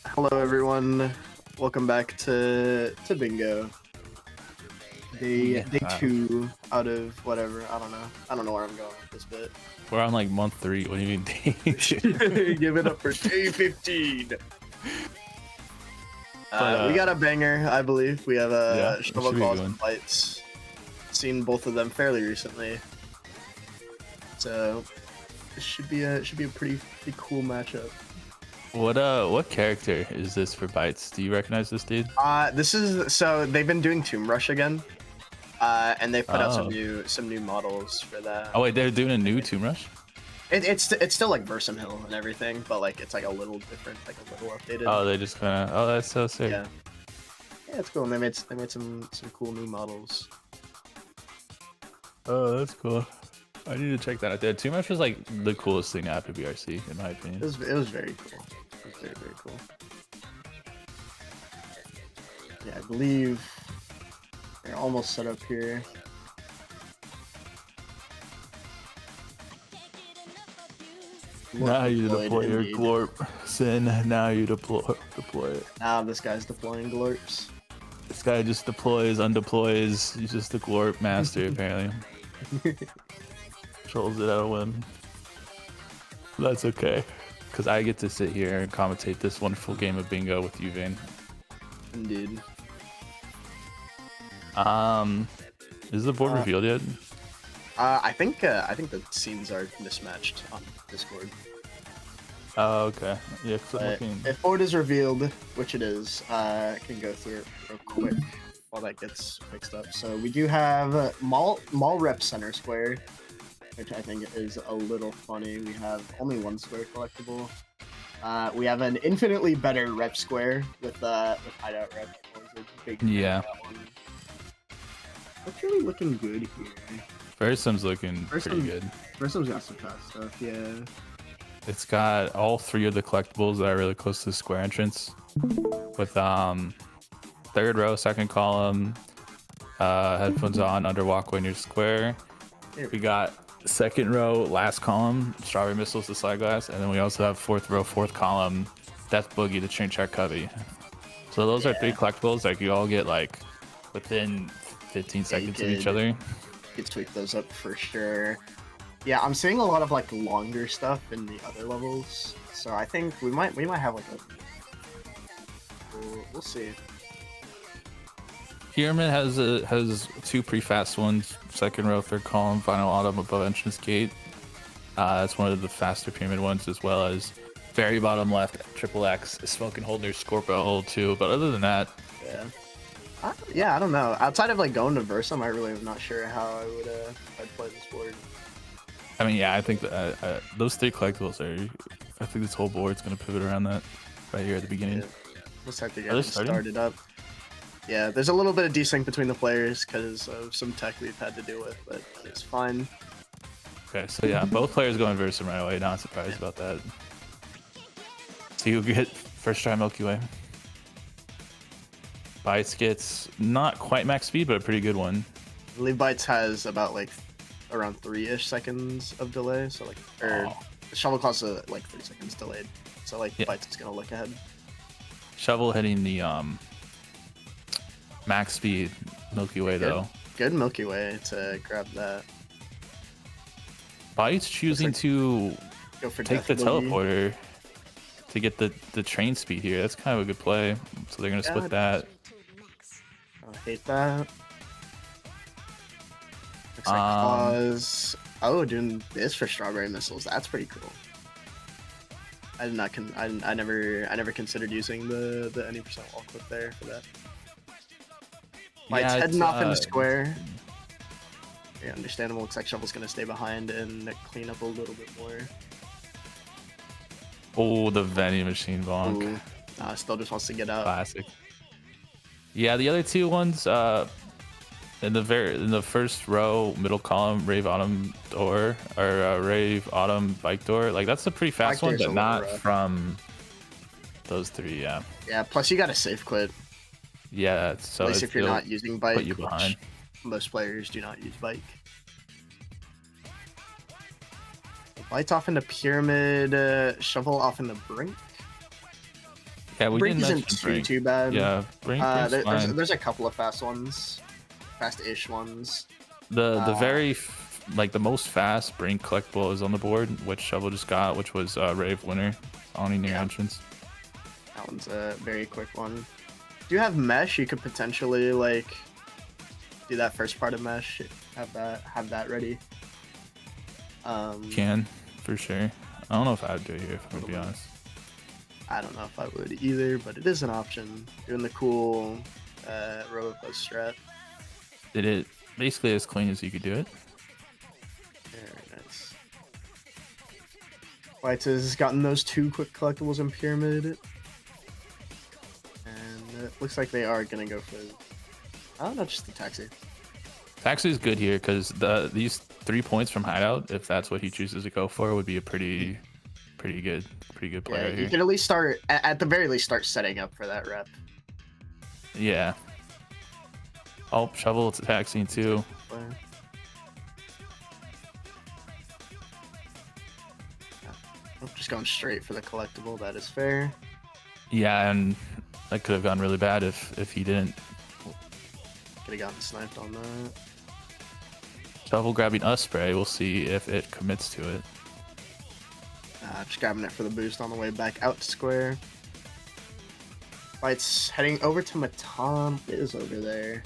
Hello everyone, welcome back to Bingo. Day 2 out of whatever, I don't know where I'm going with this bit. We're on like month 3. What do you mean day 2? Give it up for day 15. We got a banger, I believe. We have a Shovel Claws and Bites. Seen both of them fairly recently, so this should be a pretty cool matchup. What character is this for Bites? Do you recognize this dude? This is, so they've been doing Tomb Rush again, and they put out some new models for that. Oh wait, they're doing a new Tomb Rush? It's still like Versamhill and everything, but like it's like a little different, like a little updated. Oh, they just kind of. Oh, that's so sick. Yeah, it's cool. And they made some cool new models. Oh, that's cool. I need to check that out. Tomb Rush was like the coolest thing after BRC, in my opinion. It was very cool. It was very cool. Yeah, I believe they're almost set up here. Now you deploy your glorp, Sin. Now you deploy it. Now this guy's deploying glorps. This guy just deploys, undeploys. He's just a glorp master, apparently. Trolls it out of whim. That's okay, because I get to sit here and commentate this wonderful game of bingo with you, Vane. Indeed. Is the board revealed yet? I think the scenes are mismatched on Discord. Oh, okay. Yeah, if board is revealed, which it is, I can go through it real quick while that gets fixed up. So we do have Mall Rep Center Square, which I think is a little funny. We have only one square collectible. We have an infinitely better Rep Square with Hideout Rep. Yeah. What's really looking good here? Versam's looking pretty good. Versam's got some fast stuff, yeah. It's got all 3 of the collectibles that are really close to the square entrance. With 3rd row, 2nd column, headphones on, under walkway near square. We got 2nd row, last column, strawberry missiles, the slide glass, and then we also have 4th row, 4th column, death boogie, the train track cubby. So those are 3 collectibles. Like you all get like within 15 seconds of each other. You tweak those up for sure. Yeah, I'm seeing a lot of like longer stuff in the other levels, so I think we might have like a. We'll see. Pyramid has 2 pretty fast ones. 2nd row, 3rd column, final autumn above entrance gate. That's one of the faster pyramid ones, as well as very bottom left triple X smoking holder Scorpio hole too. But other than that, yeah, I don't know. Outside of like going to Versum, I really am not sure how I'd play this board. I mean, yeah, I think that those 3 collectibles are. I think this whole board's gonna pivot around that right here at the beginning. Yeah. Let's have to get started up. Yeah, there's a little bit of desync between the players because of some tech we've had to deal with, but it's fine. Okay, so yeah, both players going Versum right away. Not surprised about that. So you get first try Milky Way. Bites gets not quite max speed, but a pretty good one. I believe Bites has about like around 3-ish seconds of delay, so like, or Shovel Claws like 3 seconds delayed, so like Bites is gonna look ahead. Shovel hitting the max speed Milky Way though. Good Milky Way to grab that. Bites choosing to take the teleporter to get the train speed here. That's kind of a good play. So they're gonna split that. I hate that. Looks like Claws. Oh, doing this for strawberry missiles. That's pretty cool. I never considered using the any percent wall clip there for that. Bites heading off in the square. Yeah, understandable. Looks like Shovel's gonna stay behind and clean up a little bit more. Oh, the vending machine bonk. Ooh. Still just wants to get out. Classic. Yeah, the other two ones, in the first row, middle column, Rave Autumn door or Rave Autumn bike door. Like that's a pretty fast one, but not from those three. Yeah. Yeah. Plus, you got a safe quit. Yeah. So at least if you're not using bike, put you behind. Most players do not use bike. Lights off into pyramid. Shovel off into brink. Yeah, we brink didn't isn't too bad. Yeah, brink. There's a couple of fast ones, fast-ish ones. The very like the most fast brink collectible is on the board, which Shovel just got, which was Rave Winner on near entrance. That one's a very quick one. Do you have mesh? You could potentially like do that first part of mesh. Have that ready. Can for sure. I don't know if I would do it here, if I'm gonna be honest. I don't know if I would either, but it is an option. Doing the cool row post strat. Did it basically as clean as you could do it. Very nice. Whites has gotten those 2 quick collectibles in pyramid. And it looks like they are gonna go for, I don't know, just the taxi. Taxi is good here because these 3 points from hideout, if that's what he chooses to go for, would be a pretty good play. Yeah, right you here. can at least start, at the very least, start setting up for that rep. Yeah. Oh, Shovel, it's a taxi too. Just going straight for the collectible. That is fair. Yeah, and that could have gone really bad if he didn't. Could have gotten sniped on that. Shovel grabbing a spray. We'll see if it commits to it. Just grabbing it for the boost on the way back out to square. Fight's heading over to Matan. What is over there?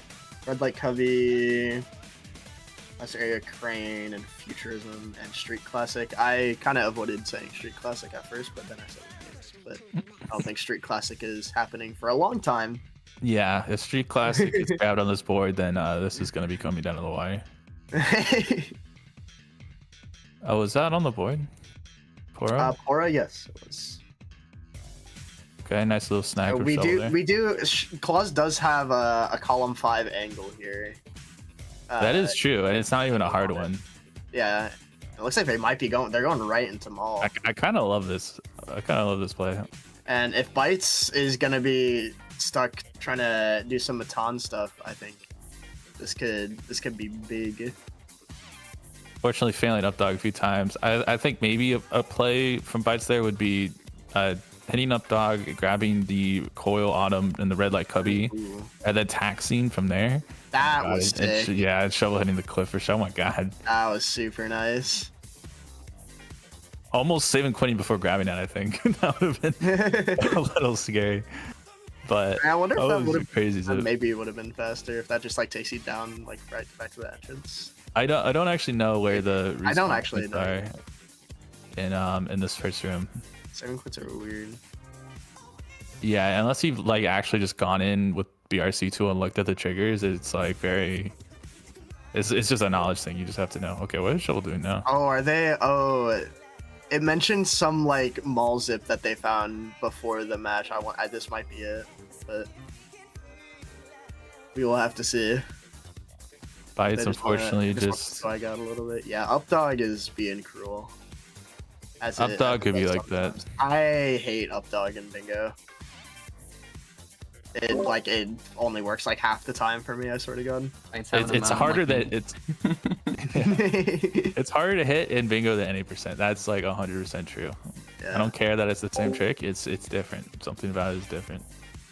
Red Light Covey, West Area Crane, and Futurism, and Street Classic. I kind of avoided saying Street Classic at first, but then I said it. But I don't think Street Classic is happening for a long time. Yeah, if Street Classic is grabbed on this board, then this is going to be coming down to the wire. Oh, is that on the board? Pora? Pora, yes, it was. Okay, nice little sniper. We do. Claus does have a column 5 angle here. That is true, and it's not even a hard one. Yeah, it looks like they might be going. They're going right into Maul. I kind of love this. I kind of love this play. And if Bites is gonna be stuck trying to do some Matan stuff, I think this could be big. Fortunately, failing up dog a few times. I think maybe a play from Bites there would be hitting up dog, grabbing the coil Autumn and the red light cubby, and then taxing from there. That was sick. Yeah, Shovel hitting the cliff for sure. Oh my god. That was super nice. Almost saving Quinny before grabbing it, I think. That would have been a little scary. But I wonder if that would have crazy. Maybe it would have been faster if that just like takes you down like right back to the entrance. I don't actually know where the I don't actually know in this first room. 7 quits are weird. Yeah, unless you've like actually just gone in with BRC tool and looked at the triggers, it's like very. It's just a knowledge thing. You just have to know. Okay, what is Shovel doing now? Oh, are they? Oh, it mentioned some like mall zip that they found before the match. This might be it, but we will have to see. Bites, unfortunately, just swag out a little bit. Yeah, Updog is being cruel. Updog could be like that. I hate Updog in Bingo. It only works like half the time for me. I swear to God. It's harder that it's it's harder to hit in Bingo than any percent. That's like 100% true. Yeah. I don't care that it's the same trick. It's different. Something about it is different.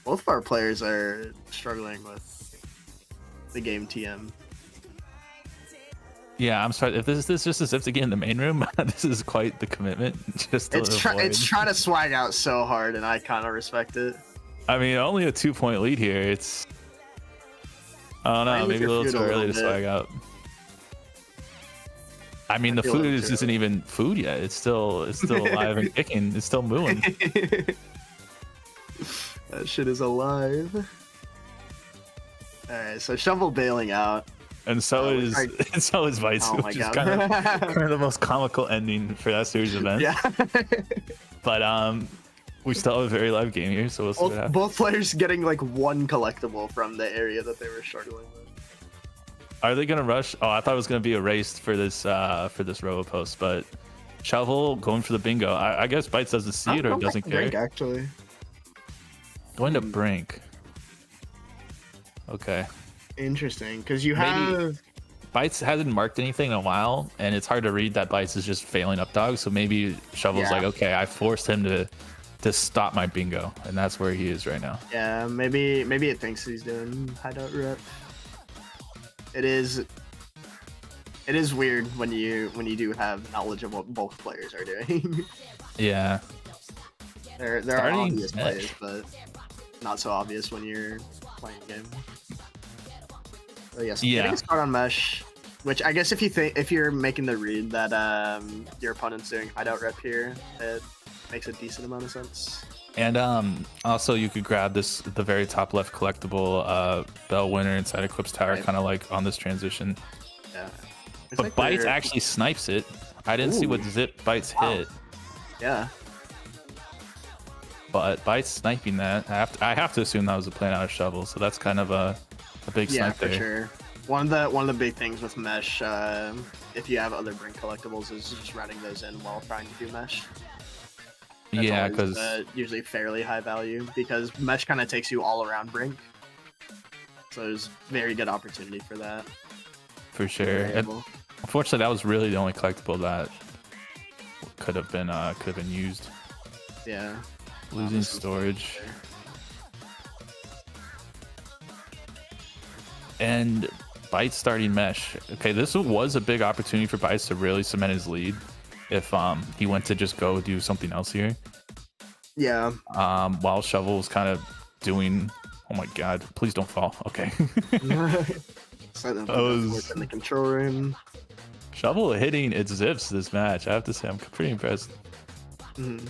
Both of our players are struggling with the game TM. Yeah, I'm sorry. If this is just as if to get in the main room, this is quite the commitment. Just it's trying to swag out so hard, and I kind of respect it. I mean, only a 2-point lead here. It's I don't know, maybe a little too early to swag out. I mean, the food isn't even food yet. It's still alive and kicking. It's still moving. That shit is alive. All right, so Shovel bailing out. And so is and so is Vice, Oh my which is god. kind of the most comical ending for that series event. Yeah. But we still have a very live game here, so we'll see what happens. Both players getting like one collectible from the area that they were struggling with. Are they gonna rush? Oh, I thought it was gonna be erased for this robo post, but Shovel going for the bingo. I guess Bites doesn't see it or doesn't care. Brink, actually. Going to Brink. Okay. Interesting, because you have Bites hasn't marked anything in a while, and it's hard to read that Bites is just failing up dog. So maybe Shovel's like, okay, I forced him to stop my bingo, and that's where he is right now. Yeah, maybe it thinks he's doing hideout rep. It is weird when you do have knowledge of what both players are doing. Yeah. There are obvious plays, but not so obvious when you're playing a game. So yes, getting a start on mesh, which I guess if you're making the read that your opponent's doing hideout rep here, it makes a decent amount of sense. And also you could grab the very top left collectible Bell Winner inside Eclipse Tower, kind of like on this transition. Yeah. But like Bites actually snipes it. I didn't see what Zip Bites hit. Yeah. But Bites sniping that, I have to assume that was a plan out of Shovel, so that's kind of a big snipe there. Yeah, for sure. One of the big things with mesh, if you have other Brink collectibles, is just routing those in while trying to do mesh. That's yeah, because usually fairly high value, because mesh kind of takes you all around Brink, so there's very good opportunity for that. For sure. And unfortunately, that was really the only collectible that could have been used. Yeah. Losing storage. And Bites starting mesh. Okay, this was a big opportunity for Bites to really cement his lead if he went to just go do something else here. Yeah. While Shovel was kind of doing, oh my god, please don't fall. Okay. In the control room. Shovel hitting its zips this match. I have to say, I'm pretty impressed. Mm-hmm.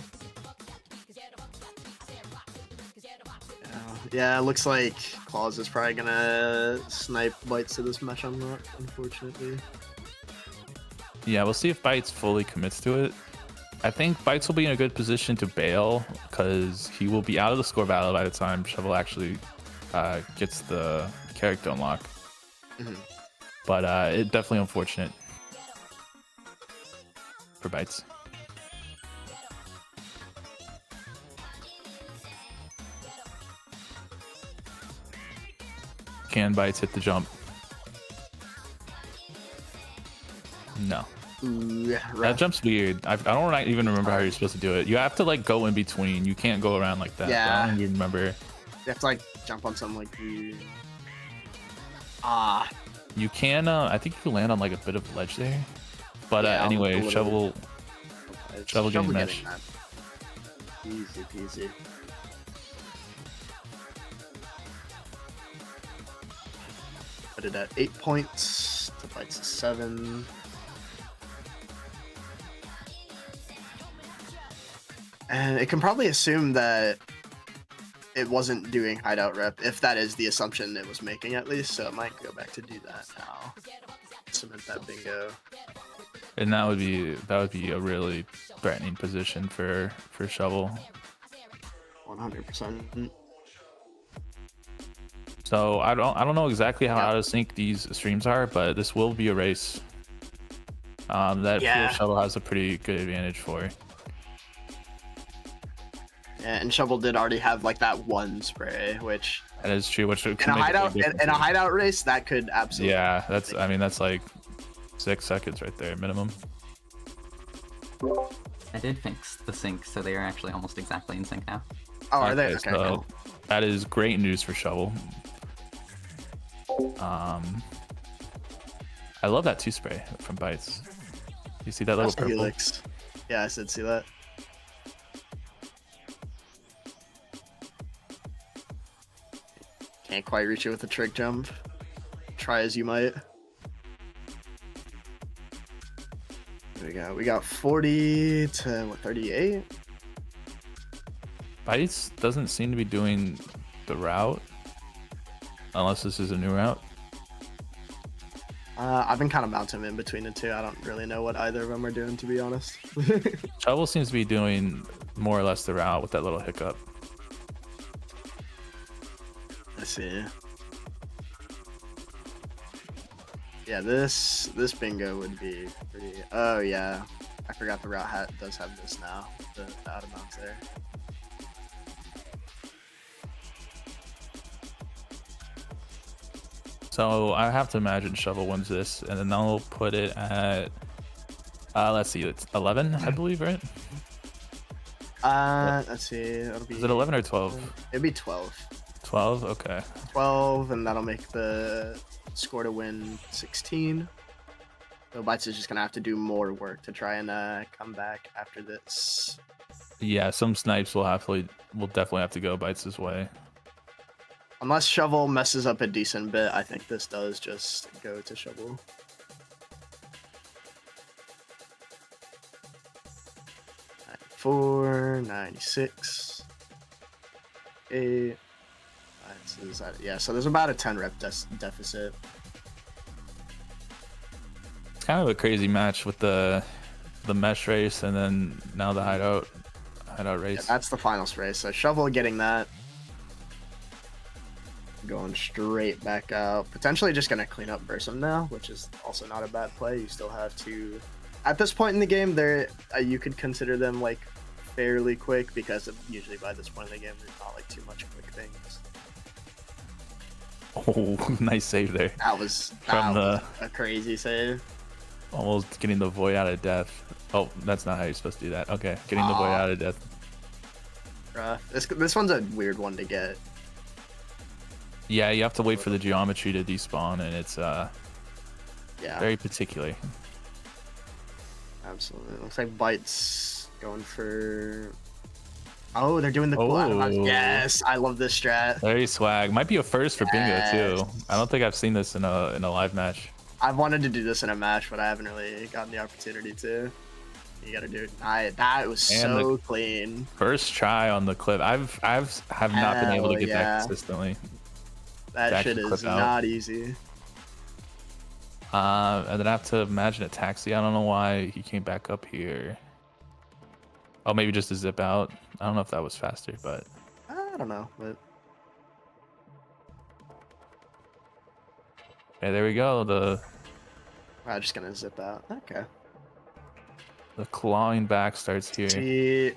Yeah, it looks like Claus is probably gonna snipe Bites to this mesh unlock, unfortunately. Yeah, we'll see if Bites fully commits to it. I think Bites will be in a good position to bail because he will be out of the score battle by the time Shovel actually gets the character unlock. Mm-hmm. But it's definitely unfortunate for Bites. Can Bites hit the jump? No. Ooh, that jump's weird. I don't even remember how you're supposed to do it. You have to like go in between. You can't go around like that. Yeah. I don't even remember. You have to like jump on something like you. You can. I think you can land on like a bit of ledge there. But anyway, Shovel getting mesh. Easy peasy. Put it at 8 points. To Bites 7. And it can probably assume that it wasn't doing hideout rep, if that is the assumption it was making at least, so it might go back to do that now. Cement that bingo. And that would be a really threatening position for Shovel. 100%. So I don't know exactly how out of sync these streams are, but this will be a race that Shovel has a pretty good advantage for. Yeah, and Shovel did already have like that one spray, which that is true. Which in a hideout race, that could absolutely. Yeah, that's like 6 seconds right there minimum. I did fix the sync, so they are actually almost exactly in sync now. Oh, are they? Okay, so that is great news for Shovel. I love that 2 spray from Bites. You see that little purple? Helix. Yeah, I did see that. Can't quite reach it with a trick jump. Try as you might. There we go. We got 40 to what, 38? Bites doesn't seem to be doing the route. Unless this is a new route. I've been kind of bouncing in between the two. I don't really know what either of them are doing, to be honest. Shovel seems to be doing more or less the route with that little hiccup. Let's see. Yeah, this bingo would be pretty. Oh yeah, I forgot the route hat does have this now. The out of bounds there. So I have to imagine Shovel wins this, and then they'll put it at, let's see, it's 11, I believe, right? Let's see. It'll be. Is it 11 or 12? It'd be 12. 12, okay. 12, and that'll make the score to win 16. So Bites is just gonna have to do more work to try and come back after this. Yeah, some snipes will definitely have to go Bites' way. Unless Shovel messes up a decent bit, I think this does just go to Shovel. $94, 96, 8. Yeah, so there's about a 10 rep deficit. It's kind of a crazy match with the mesh race and then now the hideout race. Yeah, that's the finals race. So Shovel getting that. Going straight back out. Potentially just going to clean up Bursum now, which is also not a bad play. You still have to... At this point in the game, you could consider them like fairly quick because usually by this point in the game, there's not like too much quick things. Oh, nice save there. That was a crazy save. Almost getting the void out of death. Oh, that's not how you're supposed to do that. Okay, getting the void out of death. This one's a weird one to get. Yeah, you have to wait for the geometry to despawn, and it's yeah, very particular. Absolutely. Looks like Bites going for... Oh, they're doing the cool Oh. animals. Yes, I love this strat. Very swag. Might be a first for bingo too. I don't think I've seen this in a live match. I've wanted to do this in a match, but I haven't really gotten the opportunity to. You gotta do it. That was so clean. First try on the clip. I have not been able to get that consistently. That shit is not easy. And then I have to imagine a taxi. I don't know why he came back up here. Oh, maybe just a zip out. I don't know if that was faster, but I don't know. But okay, there we go. I'm just gonna zip out. Okay. The clawing back starts here.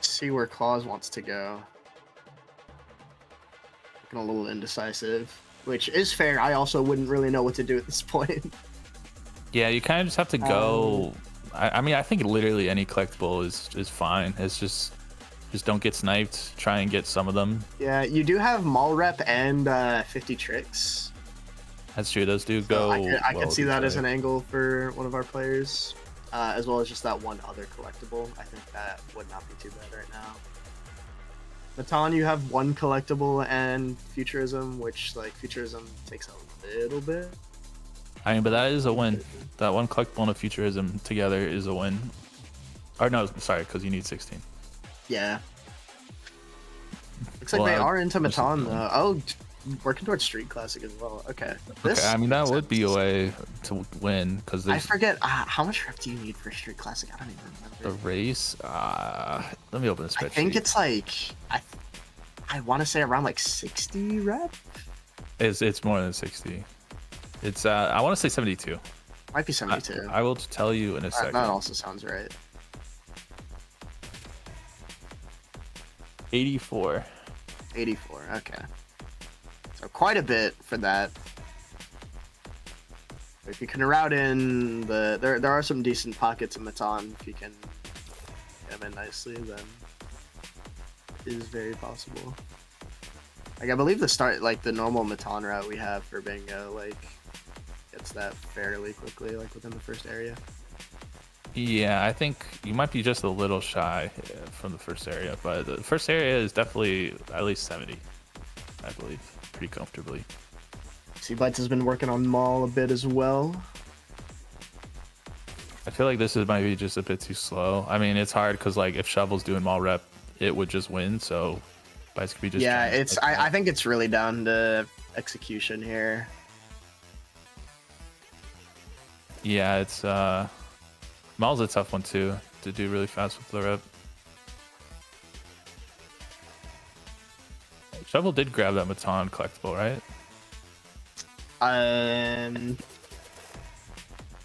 See where Claws wants to go. Looking a little indecisive, which is fair. I also wouldn't really know what to do at this point. Yeah, you kind of just have to go. I mean, I think literally any collectible is fine. It's just don't get sniped. Try and get some of them. Yeah, you do have mall rep and 50 tricks. That's true. Those do go. I could see that as an angle for one of our players, as well as just that one other collectible. I think that would not be too bad right now. Matan, you have one collectible and Futurism, which like Futurism takes a little bit. I mean, but that is a win. That one collectible and a Futurism together is a win. Or no, sorry, because you need 16. Yeah. Looks like they are into Matan though. Oh, working towards Street Classic as well. Okay. Okay, I mean, that would be a way to win because I forget how much rep do you need for Street Classic? I don't even remember. The race. Let me open the spreadsheet. I think it's like I want to say around like 60 rep. It's more than 60. It's I want to say 72. Might be 72. I will tell you in a second. That also sounds right. 84. 84. Okay. So quite a bit for that. If you can route in there are some decent pockets in Matan. If you can get them in nicely, then it is very possible. Like I believe the normal Matan route we have for bingo like gets that fairly quickly, like within the first area. Yeah, I think you might be just a little shy from the first area, but the first area is definitely at least 70, I believe, pretty comfortably. Bites has been working on Maul a bit as well. I feel like this is maybe just a bit too slow. I mean, it's hard because like if Shovel's doing Maul rep, it would just win. So Bites could be just I think it's really down to execution here. Yeah, it's Maul's a tough one too to do really fast with the rep. Shovel did grab that Baton collectible, right?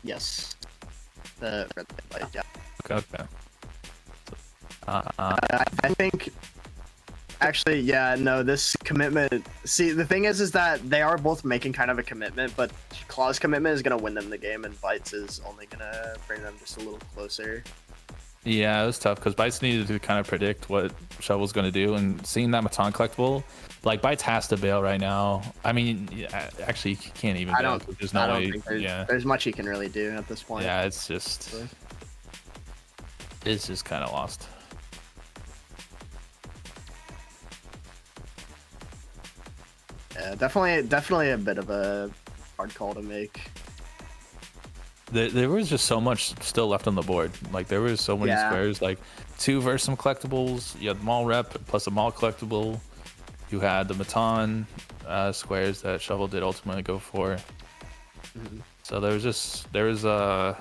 Yes. The red light, yeah. Okay. I think. Actually, yeah, no, this commitment. See, the thing is that they are both making kind of a commitment, but Claw's commitment is gonna win them the game, and Bites is only gonna bring them just a little closer. Yeah, it was tough because Bites needed to kind of predict what Shovel's going to do, and seeing that Baton collectible, like Bites has to bail right now. I mean, yeah, actually, he can't even. I don't. There's no way. Think there's, yeah, there's much he can really do at this point. yeah, it's just kind of lost. Yeah, definitely a bit of a hard call to make. There was just so much still left on the board. Like there was so many squares. Like 2 Versum collectibles. You had the Maul rep plus a Maul collectible. You had the Matan squares that Shovel did ultimately go for. So there was a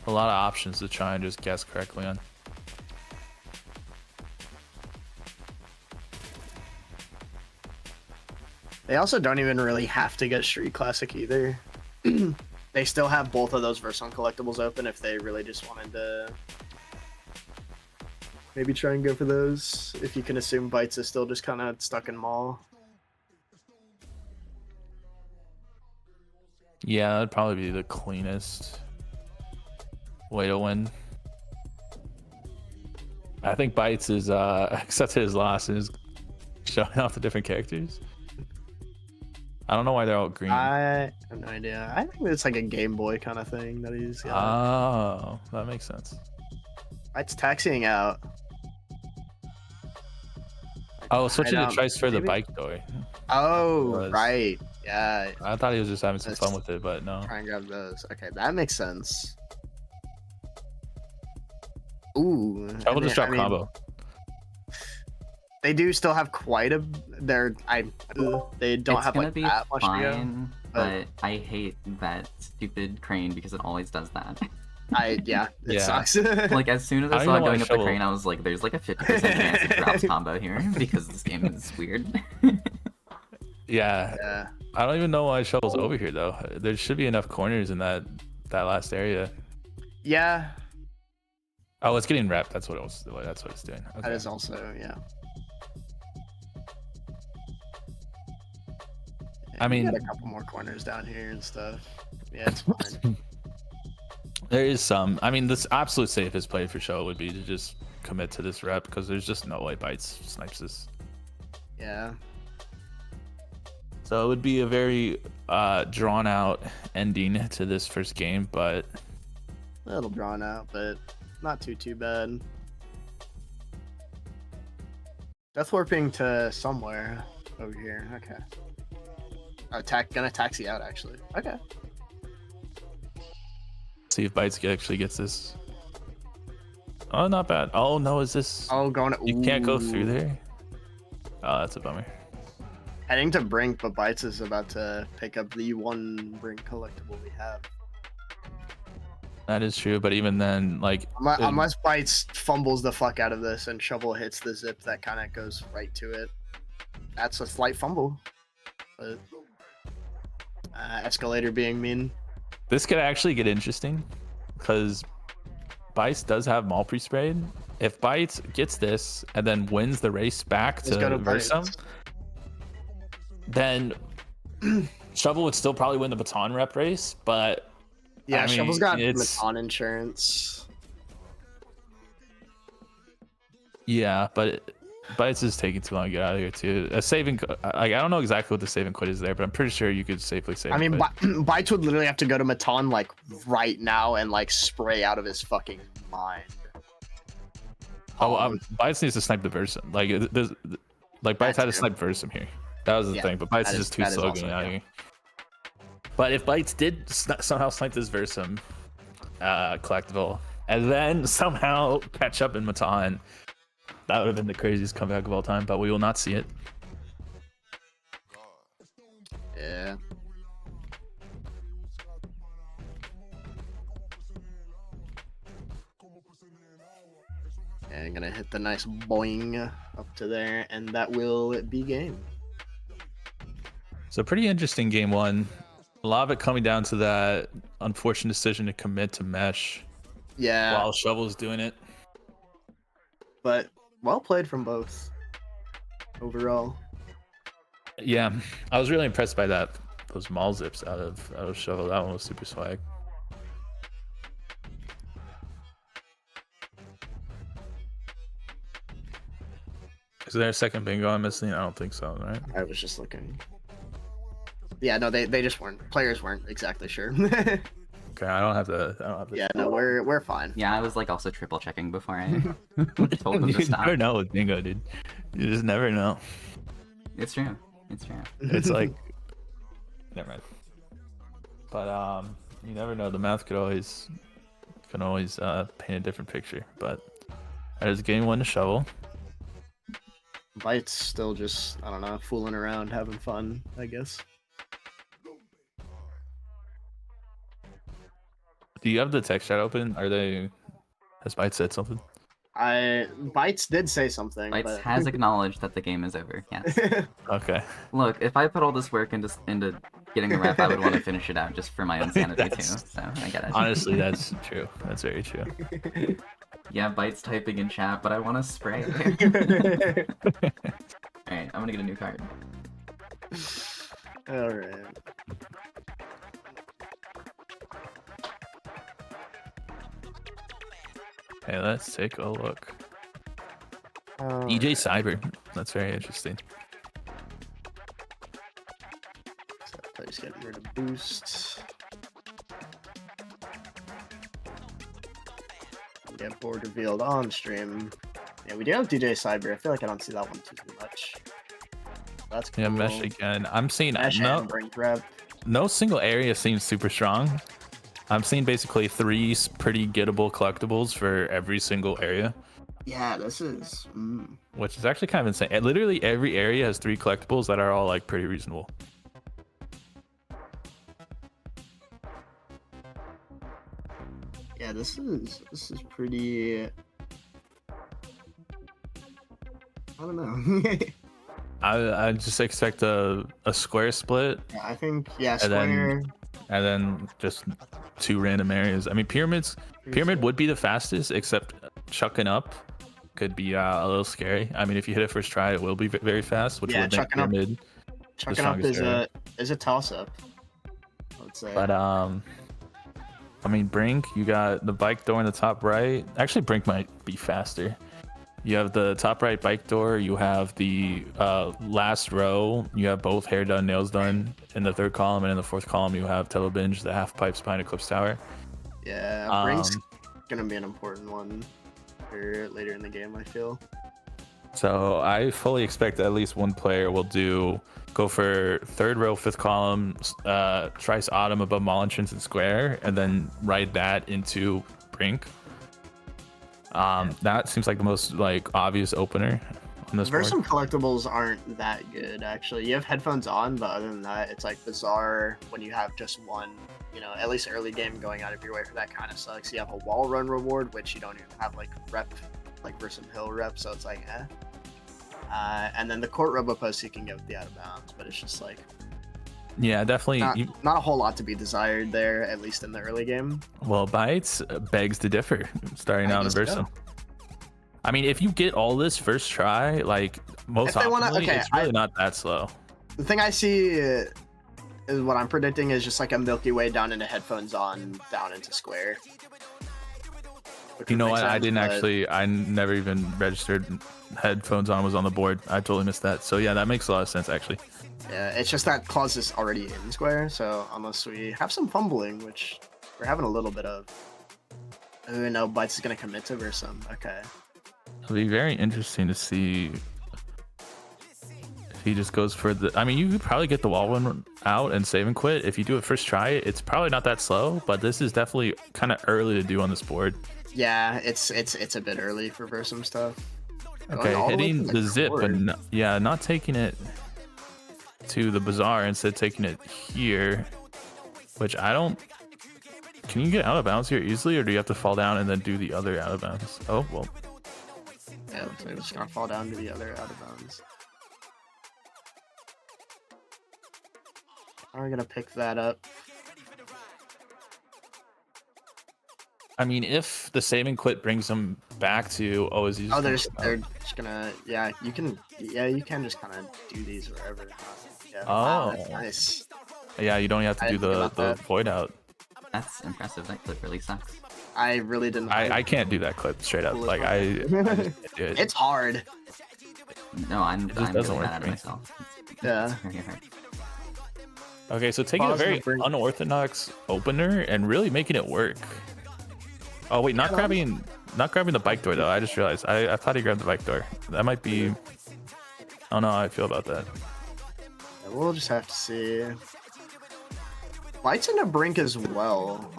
lot of options to try and just guess correctly on. They also don't even really have to get Street Classic either. They still have both of those Verson collectibles open if they really just wanted to maybe try and go for those. If you can assume Bites is still just kind of stuck in Maul. Yeah, that'd probably be the cleanest way to win. I think Bites is accepted his loss and is showing off the different characters. I don't know why they're all green. I have no idea. I think it's like a Game Boy kind of thing that he's got. Oh, that makes sense. It's taxiing out. Oh, switching to Trice for the bike toy. Oh, right. Yeah. I thought he was just having some fun with it, but no. Try and grab those. Okay, that makes sense. Ooh. Shovel just dropped combo. They do still have quite a. They don't have like that much to go. But I hate that stupid crane because it always does that. It sucks. Like as soon as I saw it going up the crane, I was like, "There's like a 50% chance it drops combo here because this game is weird." Yeah. I don't even know why Shovel's over here though. There should be enough corners in that last area. Oh, it's getting wrapped. That's what it was. That's what it's doing. Okay. That is also I mean, got a couple more corners down here and stuff. Yeah, it's fine. There is some. I mean, this absolute safest play for Show would be to just commit to this rep because there's just no way Bites snipes this. Yeah. So it would be a very drawn out ending to this first game, but a little drawn out, but not too bad. Death warping to somewhere over here. Okay. Gonna taxi out actually. Okay. See if Bites actually gets this. Oh, not bad. Oh no, is this? Oh, going. You can't go through there. Oh, that's a bummer. Heading to Brink, but Bites is about to pick up the one Brink collectible we have. That is true, but even then, like unless Bites fumbles the fuck out of this and Shovel hits the zip that kind of goes right to it, that's a slight fumble. But Escalator being mean. This could actually get interesting because Bites does have Maul pre-sprayed. If Bites gets this and then wins the race back to Versum, then Shovel would still probably win the Baton rep race, but yeah, I mean, Shovel's got Baton insurance. Yeah, but Bites is taking too long to get out of here too. A saving, I don't know exactly what the save and quit is there, but I'm pretty sure you could safely save. I mean, Bites would literally have to go to Matan like right now and like spray out of his fucking mind. Bites needs to snipe the Versum. Like Bites had to snipe Versum here. That was the thing, but Bites is just too slow getting out of here. But if Bites did somehow snipe this Versum collectible and then somehow catch up in Matan, that would have been the craziest comeback of all time, but we will not see it. Yeah. And gonna hit the nice boing up to there, and that will be game. So pretty interesting game one. A lot of it coming down to that unfortunate decision to commit to mesh. Yeah. While Shovel's doing it. But well played from both overall. Yeah, I was really impressed by that. Those mall zips out of Shovel. That one was super swag. Is there a second bingo I'm missing? I don't think so, right? I was just looking. Yeah, no, they just weren't. Players weren't exactly sure. Okay, I don't have to. Yeah, no, we're fine. Yeah, I was like also triple checking before I told them to You stop. never know with bingo, dude. You just never know. It's true. It's true. It's like, never mind. But you never know. The math can always paint a different picture. But that is game one to Shovel. Bite's still just, I don't know, fooling around, having fun, I guess. Do you have the text chat open? Has Byte said something? Bites did say something. Bites but... has acknowledged that the game is over. Yes. Okay. Look, if I put all this work into getting a rep, I would want to finish it out just for my own sanity too. So I get it. Honestly, that's true. That's very true. Yeah, Bites typing in chat, but I want to spray. Alright, I'm gonna get a new card. Alright. Hey, let's take a look. EJ Cyber. That's very interesting. So player's getting rid of boost. Get board revealed on stream. Yeah, we do have DJ Cyber. I feel like I don't see that one too much. That's cool. Yeah, mesh again. I'm seeing Mesh and brink rep. No single area seems super strong. I'm seeing basically 3 pretty gettable collectibles for every single area. Yeah, this is... Which is actually kind of insane. Literally every area has 3 collectibles that are all like pretty reasonable. Yeah, this is pretty... I don't know. I just expect a square split. Yeah, I think, yeah, square... And then just 2 random areas. I mean, pyramid would be the fastest, except chucking up could be a little scary. I mean, if you hit it first try, it will be very fast, which would make pyramid chucking up is a toss-up, let's say. But I mean, brink, you got the bike door in the top right. Actually, brink might be faster. You have the top right bike door. You have the last row. You have both hair done, nails done in the 3rd column, and in the 4th column you have telebinge, the half pipes behind Eclipse Tower. Yeah, brink's gonna be an important one for later in the game, I feel. So I fully expect at least one player will go for 3rd row, 5th column, Trice Autumn above mall entrance and square, and then ride that into brink. That seems like the most obvious opener on this board. Versum collectibles aren't that good, actually. You have headphones on, but other than that, it's bizarre when you have just one, at least early game going out of your way for that kind of sucks. You have a wall run reward, which you don't even have rep, Versum Hill rep, so it's eh. And then the court robo post you can get with the out of bounds, but it's just yeah, definitely not a whole lot to be desired there, at least in the early game. Well, Bites begs to differ starting out in Versum. I mean, if you get all this first try, most optimally, it's really not that slow. The thing I see is what I'm predicting is just a Milky Way down into headphones on, down into square. You know what? I never even registered headphones on was on the board. I totally missed that. So yeah, that makes a lot of sense actually. Yeah, it's just that clause is already in square, so unless we have some fumbling, which we're having a little bit of. Oh no, Bites is gonna commit to Versum. Okay. It'll be very interesting to see if he just goes for the... I mean, you could probably get the wall one out and save and quit. If you do it first try, it's probably not that slow, but this is definitely kind of early to do on this board. Yeah, it's a bit early for Versum stuff. Okay, hitting the zip, but not taking it to the bazaar, instead taking it here, which I don't... Can you get out of bounds here easily, or do you have to fall down and then do the other out of bounds? Oh, well. Yeah, so it's just gonna fall down to the other out of bounds. Are we gonna pick that up? I mean, if the saving quit brings them back to, oh, is he just Oh, gonna they're just gonna, yeah, you can just kind of do these wherever. Yeah. Oh. Wow, that's nice. Yeah, you don't have to I do didn't think the about that. void out. That's impressive. That clip really sucks. I really didn't. I can't do that clip straight up. Cool as Like well. I just can't do it. It's hard. No, I'm just doesn't really work mad at for me. myself. Yeah. It's very hard. Okay, so taking a Pause very and bring- unorthodox opener and really making it work. Oh wait, not grabbing the bike door though. I just realized I thought he grabbed the bike door. That might be. I don't know how I feel about that. Yeah, we'll just have to see. Light's in a brink as well.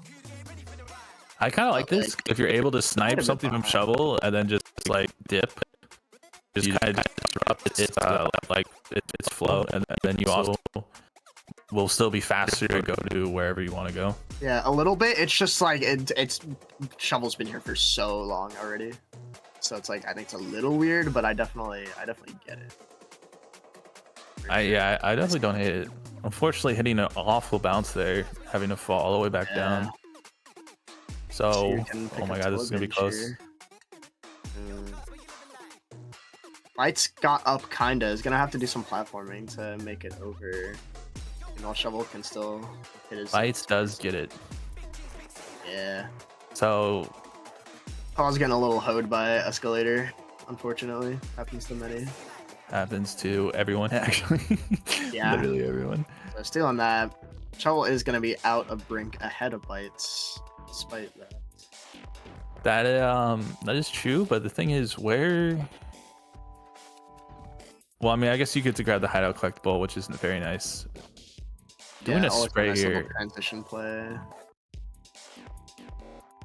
I kind of like this. If you're able to snipe bit something from behind. shovel and then just like dip, just kind of disrupt its flow, and then you also will still be faster to go to wherever you want to go. Yeah, a little bit. It's just like it's Shovel's been here for so long already, so it's like I think it's a little weird, but I definitely get it. I definitely don't hate it. Unfortunately, hitting an awful bounce there, having to fall all the way back down. So, you can pick oh my up god, this is gonna be Telebench close. here. Light's got up kinda. Is gonna have to do some platforming to make it over. And while Shovel can still hit his. Bites does get it. Yeah. So, Paul's getting a little hoed by Escalator. Unfortunately, happens to many. happens to everyone actually. Yeah. Literally everyone. So still on that, Shovel is gonna be out of Brink ahead of Bites, despite that. That is true, but the thing is, where? Well, I mean, I guess you get to grab the hideout collectible, which isn't very nice. Doing a always spray nice little here. transition play.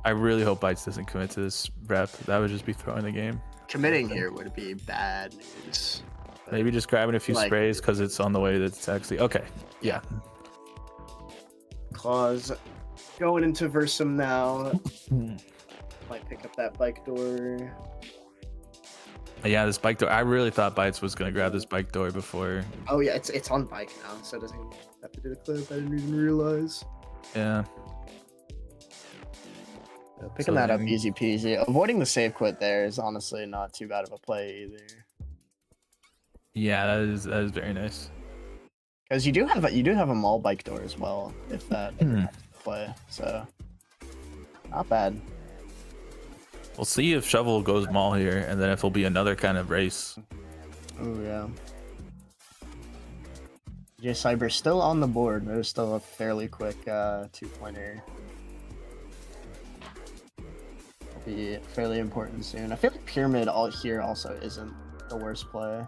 I really hope Bites doesn't commit to this rep. That would just be throwing the game. Committing here would be bad news. But Maybe just grabbing a few like- sprays because it's on the way that's actually okay. Yeah. Claws going into Versum now. Might pick up that bike door. Yeah, this bike door. I really thought Bites was gonna grab this bike door before. Oh yeah, it's on bike now, so it doesn't have to do the clip. I didn't even realize. Yeah. Picking So that up then- easy peasy. Avoiding the save quit there is honestly not too bad of a play either. Yeah, that is very nice. Because you do have a mall bike door as well, if that play. So not bad. We'll see if Shovel goes mall here, and then if it'll be another kind of race. Oh yeah. J Cyber still on the board. There's still a fairly quick 2-pointer. Will be fairly important soon. I feel like Pyramid here also isn't the worst play.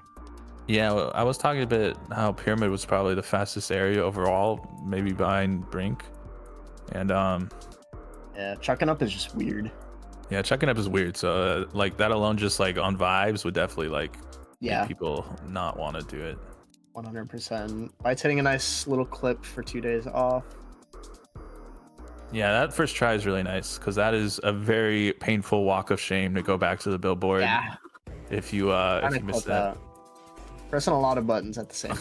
Yeah, well, I was talking a bit how Pyramid was probably the fastest area overall, maybe behind Brink. And Yeah, chucking up is just weird. yeah, checking up is weird. So like that alone, just like on vibes, would definitely like Yeah, make people not want to do it. 100%. Bites hitting a nice little clip for 2 days off. Yeah, that first try is really nice because that is a very painful walk of shame to go back to the billboard. Yeah, If you miss that. Pressing a lot of buttons at the same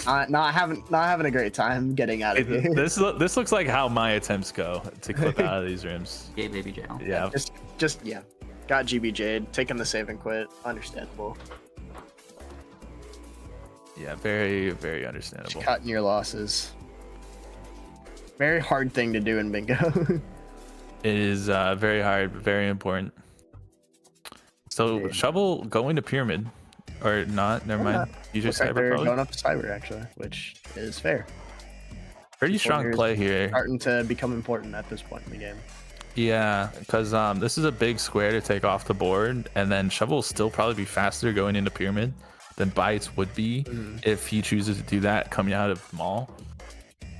time. not having a great time getting out of here. This looks like how my attempts go to clip out of these rims. Yay, baby jail. Yeah. Just yeah. Got GBJ'd, taking the save and quit. Understandable. Yeah, very, very understandable. Just cutting your losses. Very hard thing to do in bingo. It is very hard, but very important. So Yeah. Shovel going to Pyramid, or not? Never mind. You just Looks like they're cyber going up to Cyber actually, which is fair. pretty strong Players play here. Starting to become important at this point in the game. Yeah, because this is a big square to take off the board, and then Shovel will still probably be faster going into Pyramid than Bites would be if he chooses to do that coming out of Mall.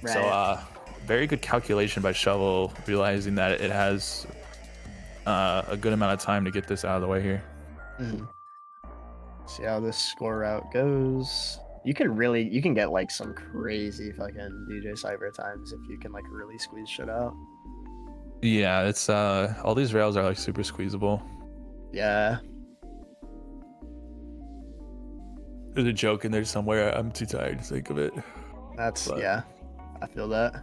Right. So very good calculation by Shovel, realizing that it has a good amount of time to get this out of the way here. See how this score route goes. You can get like some crazy fucking DJ Cyber times if you can like really squeeze shit out. Yeah, it's all these rails are like super squeezable. Yeah. There's a joke in there somewhere. I'm too tired to think of it. That's But- yeah. I feel that.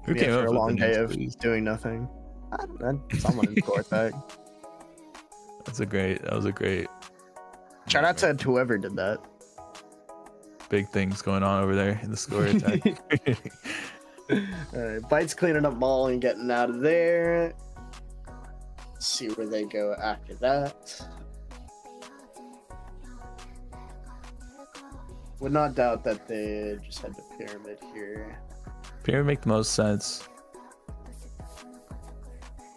Who Maybe came after up a with long the day names of for these? doing nothing. I don't know. Someone in score tag. That was a great. Shout out to whoever did that. Big things going on over there in the score attack. Alright, Bytes cleaning up Maul and getting out of there. Let's see where they go after that. Would not doubt that they just had the pyramid here. Pyramid make the most sense.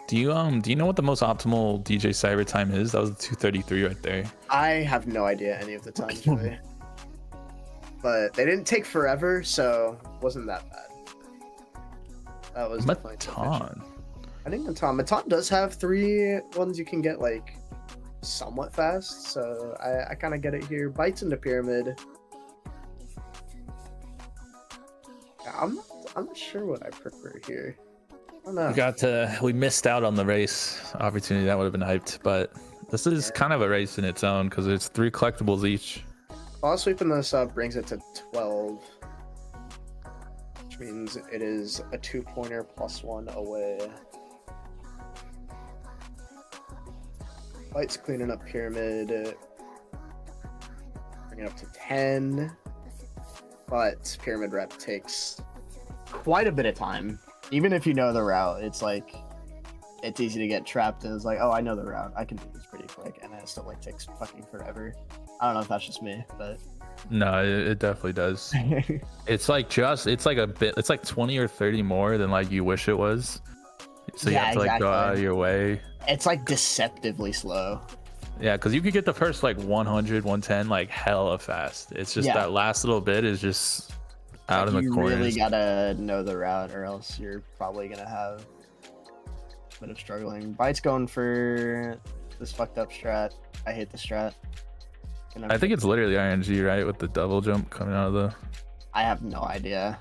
Do you know what the most optimal DJ Cyber time is? That was the 2:33 right there. I have no idea any of the times really. But they didn't take forever, so it wasn't that bad. That was definitely Matan. I think Matan does have 3 ones you can get like somewhat fast, so I kind of get it here. Bites into pyramid. Yeah, I'm not sure what I prefer here. I don't know. We missed out on the race opportunity that would have been hyped, but this is kind of a race in its own because it's 3 collectibles each. Ball sweeping this up brings it to 12, which means it is a 2-pointer +1 away. Bites cleaning up pyramid, bring it up to 10, but pyramid rep takes quite a bit of time. Even if you know the route, it's like it's easy to get trapped and it's like, oh, I know the route, I can do this pretty quick, and it still like takes fucking forever. I don't know if that's just me, but No, it definitely does. It's like a bit. It's like 20 or 30 more than like you wish it was. So you Yeah, have to like go exactly. out of your way. It's like deceptively slow. Yeah, because you could get the first like 100, 110 like hella fast. It's just that last little bit is just out in the corners. You really gotta know the route, or else you're probably gonna have a bit of struggling. Byte's going for this fucked up strat. I hate the strat. I think it's literally ING, right, with the double jump coming out of the. I have no idea.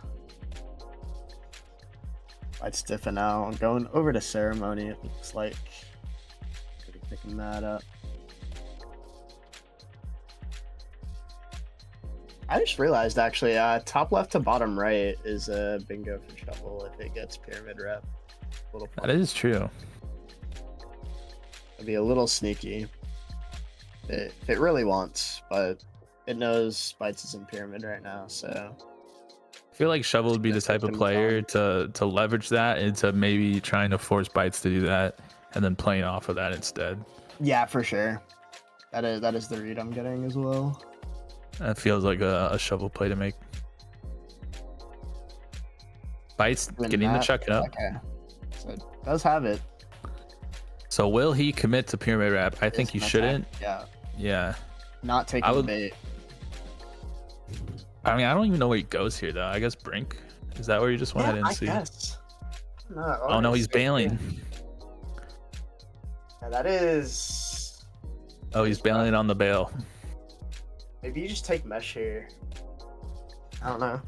Byte's stiffing out. I'm going over to ceremony. It looks like picking that up. I just realized actually, top left to bottom right is a bingo for Shovel if it gets pyramid rep. That is true. It'd be a little sneaky if it really wants, but it knows Bites is in pyramid right now, so. I feel like Shovel would be the type of player to leverage that into maybe trying to force Bites to do that and then playing off of that instead. Yeah, for sure. That is the read I'm getting as well. That feels like a Shovel play to make. Bites getting the chuck up. Okay. So it does have it. So will he commit to pyramid wrap? I think he shouldn't. Yeah. Yeah. Not taking the bait. I mean, I don't even know where he goes here though. I guess Brink. Is that where you just went ahead and see? Guess. Oh no, he's bailing. Yeah, that is. Oh, he's bailing on the bail. Maybe you just take mesh here. I don't know.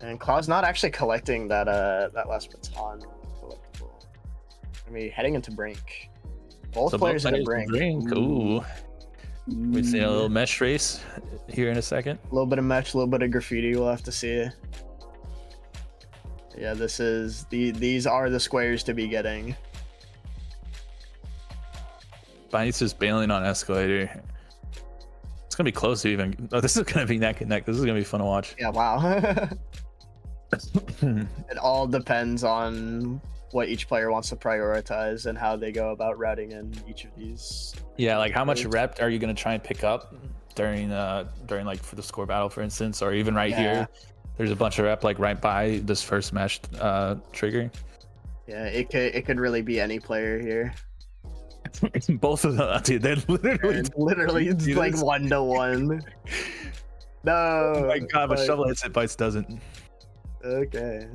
And Claw's not actually collecting that last baton collectible. I mean, heading into Brink. Both players in Brink. Ooh. We see a little mesh race here in a second. A little bit of mesh, a little bit of graffiti. We'll have to see. Yeah, these are the squares to be getting. Bites is bailing on escalator. It's gonna be close to even. Oh, this is gonna be neck and neck. This is gonna be fun to watch. Yeah, wow. It all depends on what each player wants to prioritize and how they go about routing in each of these. Yeah, like how much rep are you gonna try and pick up during like for the score battle, for instance, or even right here? There's a bunch of rep like right by this first mesh trigger. Yeah, it could really be any player here. Both of them, dude, they're literally it's like 1-to-1. No. Oh my god, but Shovel hits it, Bites doesn't. Okay.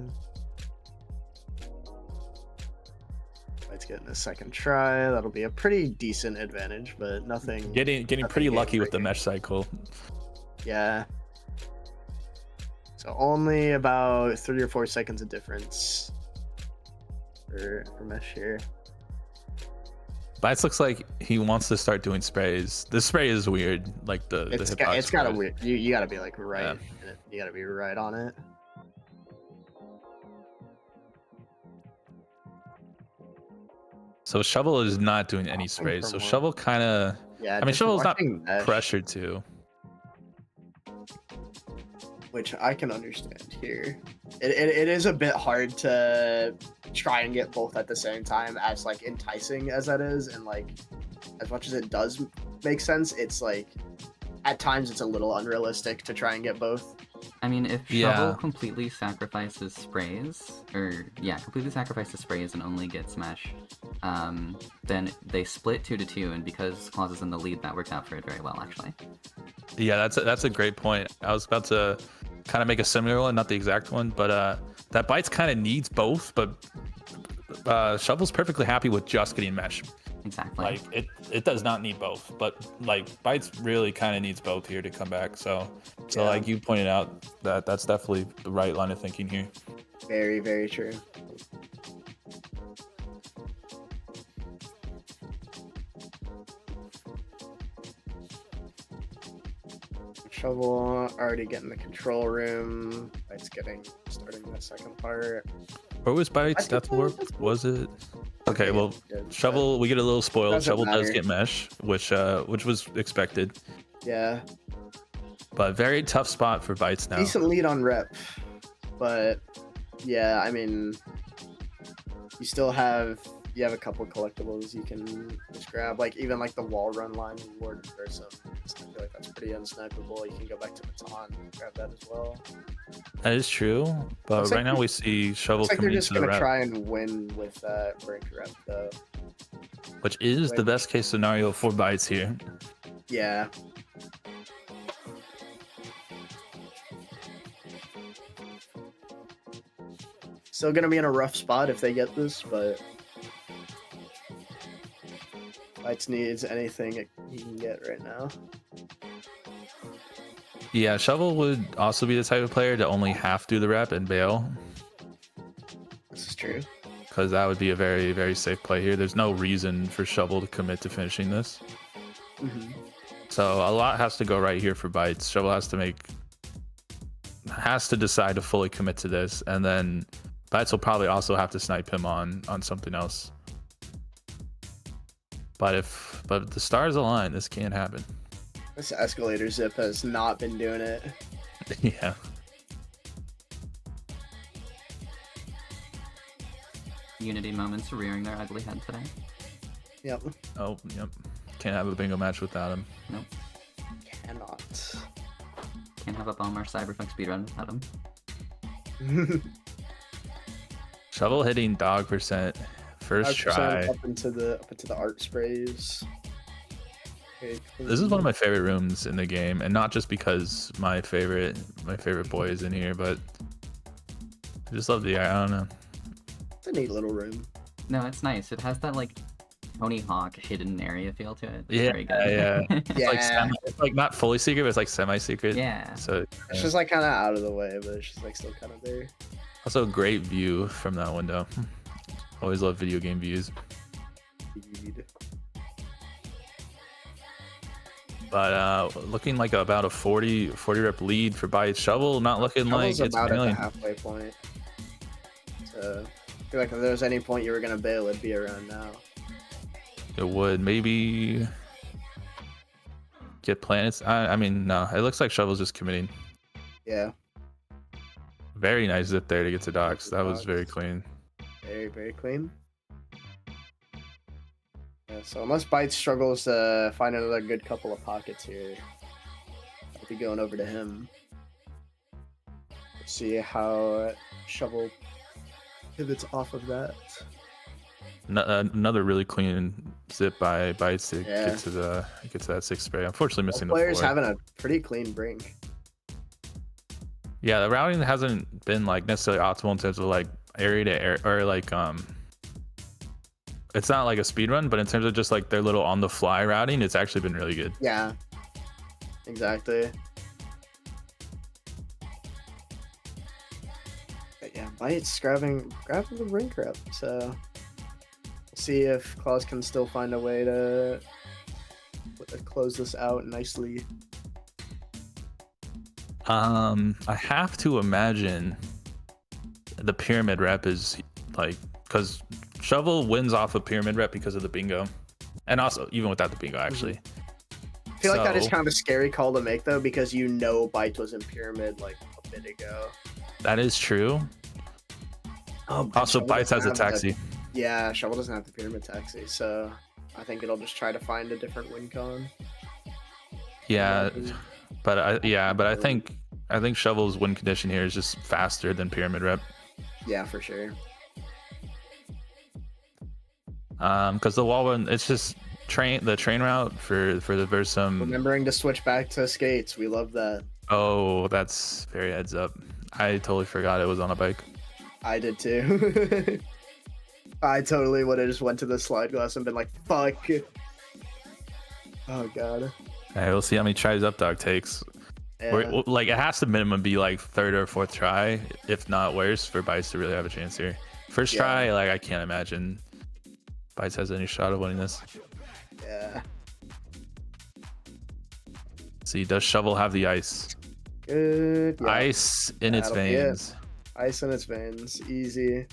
Bites getting a second try. That'll be a pretty decent advantage, but nothing. Getting pretty lucky with the mesh cycle. Yeah. So only about 3 or 4 seconds of difference for mesh here. Bites looks like he wants to start doing sprays. The spray is weird, like the It's hitbox it's got a spray. weird. You gotta be like right. Yeah. In it. You gotta be right on it. So Shovel is not doing any sprays. So Shovel kind of. Yeah. I mean, just Shovel's not watching Mesh, pressured to. which I can understand here. It is a bit hard to try and get both at the same time, as like enticing as that is, and like as much as it does make sense, it's like at times it's a little unrealistic to try and get both. I mean, if Shovel completely sacrifices sprays, completely sacrifices sprays and only gets Mesh, then they split 2-2, and because Claus is in the lead, that worked out for it very well, actually. Yeah, that's a great point. I was about to kind of make a similar one, not the exact one, but that Bites kind of needs both, but Shovel's perfectly happy with just getting Mesh. Exactly. Like it does not need both, but like Bites really kind of needs both here to come back. So like you pointed out, that's definitely the right line of thinking here. Very, very true. Shovel already getting the control room. Bites starting the second part. What was Bites' death warp? Was it? Okay, well, Shovel, we get a little spoiled. Shovel does get Mesh, which was expected. Yeah. But very tough spot for Bites now. Decent lead on rep, but yeah, I mean, you have a couple collectibles you can just grab, like even like the wall run line reward or something. I feel like that's pretty unsnipable. You can go back to Baton and grab that as well. That is true, but right now we see Shovel coming into the rep. They're just gonna try and win with that brink rep though, which is the best case scenario for Bites here. Yeah. Still gonna be in a rough spot if they get this, but Bites needs anything he can get right now. Yeah, Shovel would also be the type of player to only half do the rep and bail. This is true. Because that would be a very, very safe play here. There's no reason for Shovel to commit to finishing this. Mm-hmm. So a lot has to go right here for Bites. Shovel has to decide to fully commit to this, and then Bites will probably also have to snipe him on something else. But if the stars align, this can't happen. This escalator zip has not been doing it. Yeah. Unity moments rearing their ugly head today. Yep. Oh, yep. Can't have a bingo match without him. Nope. Cannot. Can't have a Bomber Cyberpunk speedrun without him. Shovel hitting dog percent. First try. Up into the art sprays. This is one of my favorite rooms in the game, and not just because my favorite boy is in here, but I just love I don't know. It's a neat little room. No, it's nice. It has that like Tony Hawk hidden area feel to it. Yeah, very good. yeah. It's like not fully secret, but it's like semi-secret. Yeah. So it's just like kind of out of the way, but it's just like still kind of there. Also, great view from that window. Always love video game views. Indeed. But looking like about a 40 rep lead for Bites. Shovel not looking Shovel's like it's about at the failing. halfway point. So I feel like if there's any point you were gonna bail, it'd be around now. It would maybe get planets. I mean, no. It looks like Shovel's just committing. Yeah. Very nice zip there to get to docks. That was very clean. Very, very clean. Yeah, so unless Bites struggles to find another good couple of pockets here, I'll be going over to him. Let's see how Shovel pivots off of that. Another really clean zip by Bites to get to that sixth spray. Unfortunately, missing the players 4. having a pretty clean brink. Yeah, the routing hasn't been like necessarily optimal in terms of like area to area, or like it's not like a speed run, but in terms of just like their little on the fly routing, it's actually been really good. Yeah, exactly. But yeah, Bites grabbing the brink rep, so we'll see if Claus can still find a way to close this out nicely. I have to imagine the pyramid rep is like, because Shovel wins off a pyramid rep because of the bingo, and also even without the bingo actually. I feel like that is kind of a scary call to make though, because you know Bytes was in pyramid like a bit ago. That is true. Also, Bytes has a taxi. Yeah, Shovel doesn't have the pyramid taxi, so I think it'll just try to find a different win con. Yeah, but I think Shovel's win condition here is just faster than pyramid rep. Yeah, for sure. Because the wall run, it's just the train route for the Versum. Remembering to switch back to skates, we love that. Oh, that's very heads up. I totally forgot it was on a bike. I did too. I totally would have just went to the slide glass and been like, fuck. Oh god. Hey, we'll see how many tries Up Dog takes. Yeah. Like, it has to minimum be like third or fourth try, if not worse, for Bytes to really have a chance here. First try, like, I can't imagine Bytes has any shot of winning this. Yeah. See, does Shovel have the ice? Good. Yeah. Ice in its veins. Ice in its veins. Easy.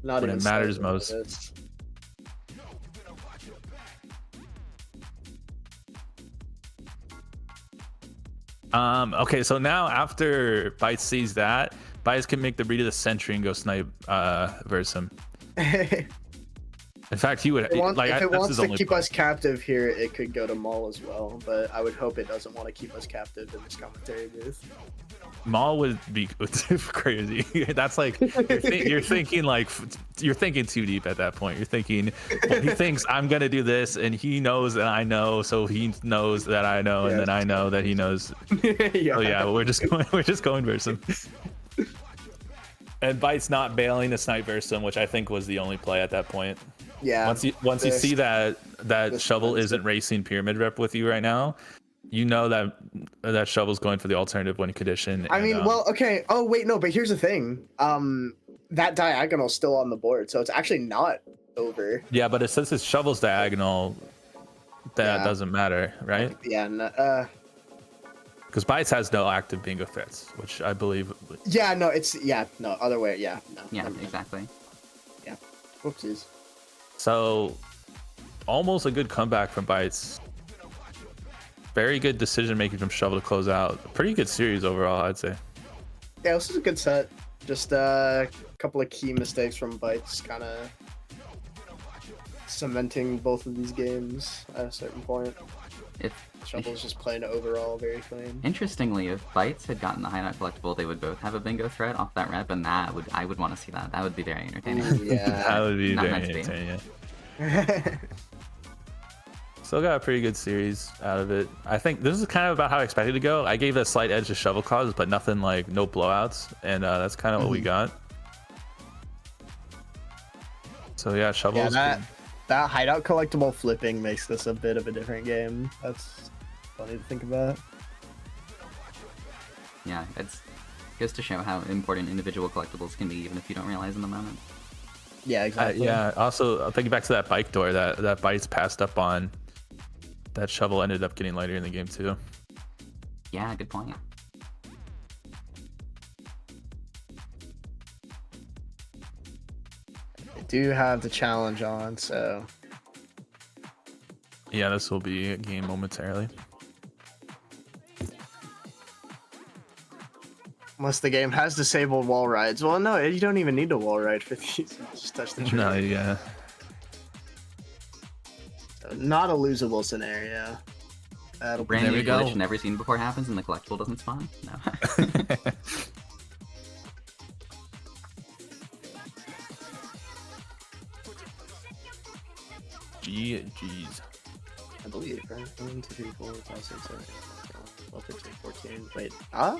Not when even it matters most. Okay, so now after Bytes sees that, Bytes can make the read of the sentry and go snipe Versum. In fact, he would. If it wants to keep us captive here, it could go to Maul as well. But I would hope it doesn't want to keep us captive in this commentary booth. Maul would be crazy. That's like you're thinking too deep at that point. You're thinking, well, he thinks I'm gonna do this, and he knows that I know, so he knows that I know, and then I know that he knows. Yeah. Oh yeah, we're just going Versum. And Bytes not bailing to snipe Versum, which I think was the only play at that point. Yeah. Once you see that Shovel isn't racing pyramid rep with you right now, you know that Shovel's going for the alternative win condition. I mean, well, okay. Oh wait, no, but here's the thing. That diagonal's still on the board, so it's actually not over. Yeah, but since it's Shovel's diagonal, that doesn't matter, right? Yeah. No, because Bytes has no active bingo threats, which I believe. Yeah, no, other way. Yeah, no. Yeah, exactly. Yeah. Whoopsies. So, almost a good comeback from Bytes. Very good decision making from Shovel to close out. Pretty good series overall, I'd say. Yeah, this is a good set. Just a couple of key mistakes from Bytes, kind of cementing both of these games at a certain point. Shovel's just playing overall very clean. Interestingly, if Bytes had gotten the hideout collectible, they would both have a bingo threat off that rep, and I would want to see that. That would be very entertaining. Ooh, yeah. That would be very entertaining. Yeah. Still got a pretty good series out of it. I think this is kind of about how I expected to go. I gave a slight edge to Shovel Claws, but nothing like no blowouts, and that's kind of what we got. So yeah, Shovel's that hideout collectible flipping makes this a bit of a different game. That's funny to think about. Yeah, it's goes to show how important individual collectibles can be, even if you don't realize in the moment. Yeah, exactly. Yeah. Also, thinking back to that bike door that Bytes passed up on, that Shovel ended up getting later in the game too. Yeah, good point. Do have the challenge on, so yeah, this will be a game momentarily. Unless the game has disabled wall rides. Well, no, you don't even need a wall ride for these. Just touch the tree. No, yeah. So not a losable scenario. Brand new glitch never seen before happens and the collectible doesn't spawn? No. GG's. I believe, right? 1, 2, 3, 4, 5, 6, 7, 8, 9, 12, 13, 14. Wait, huh?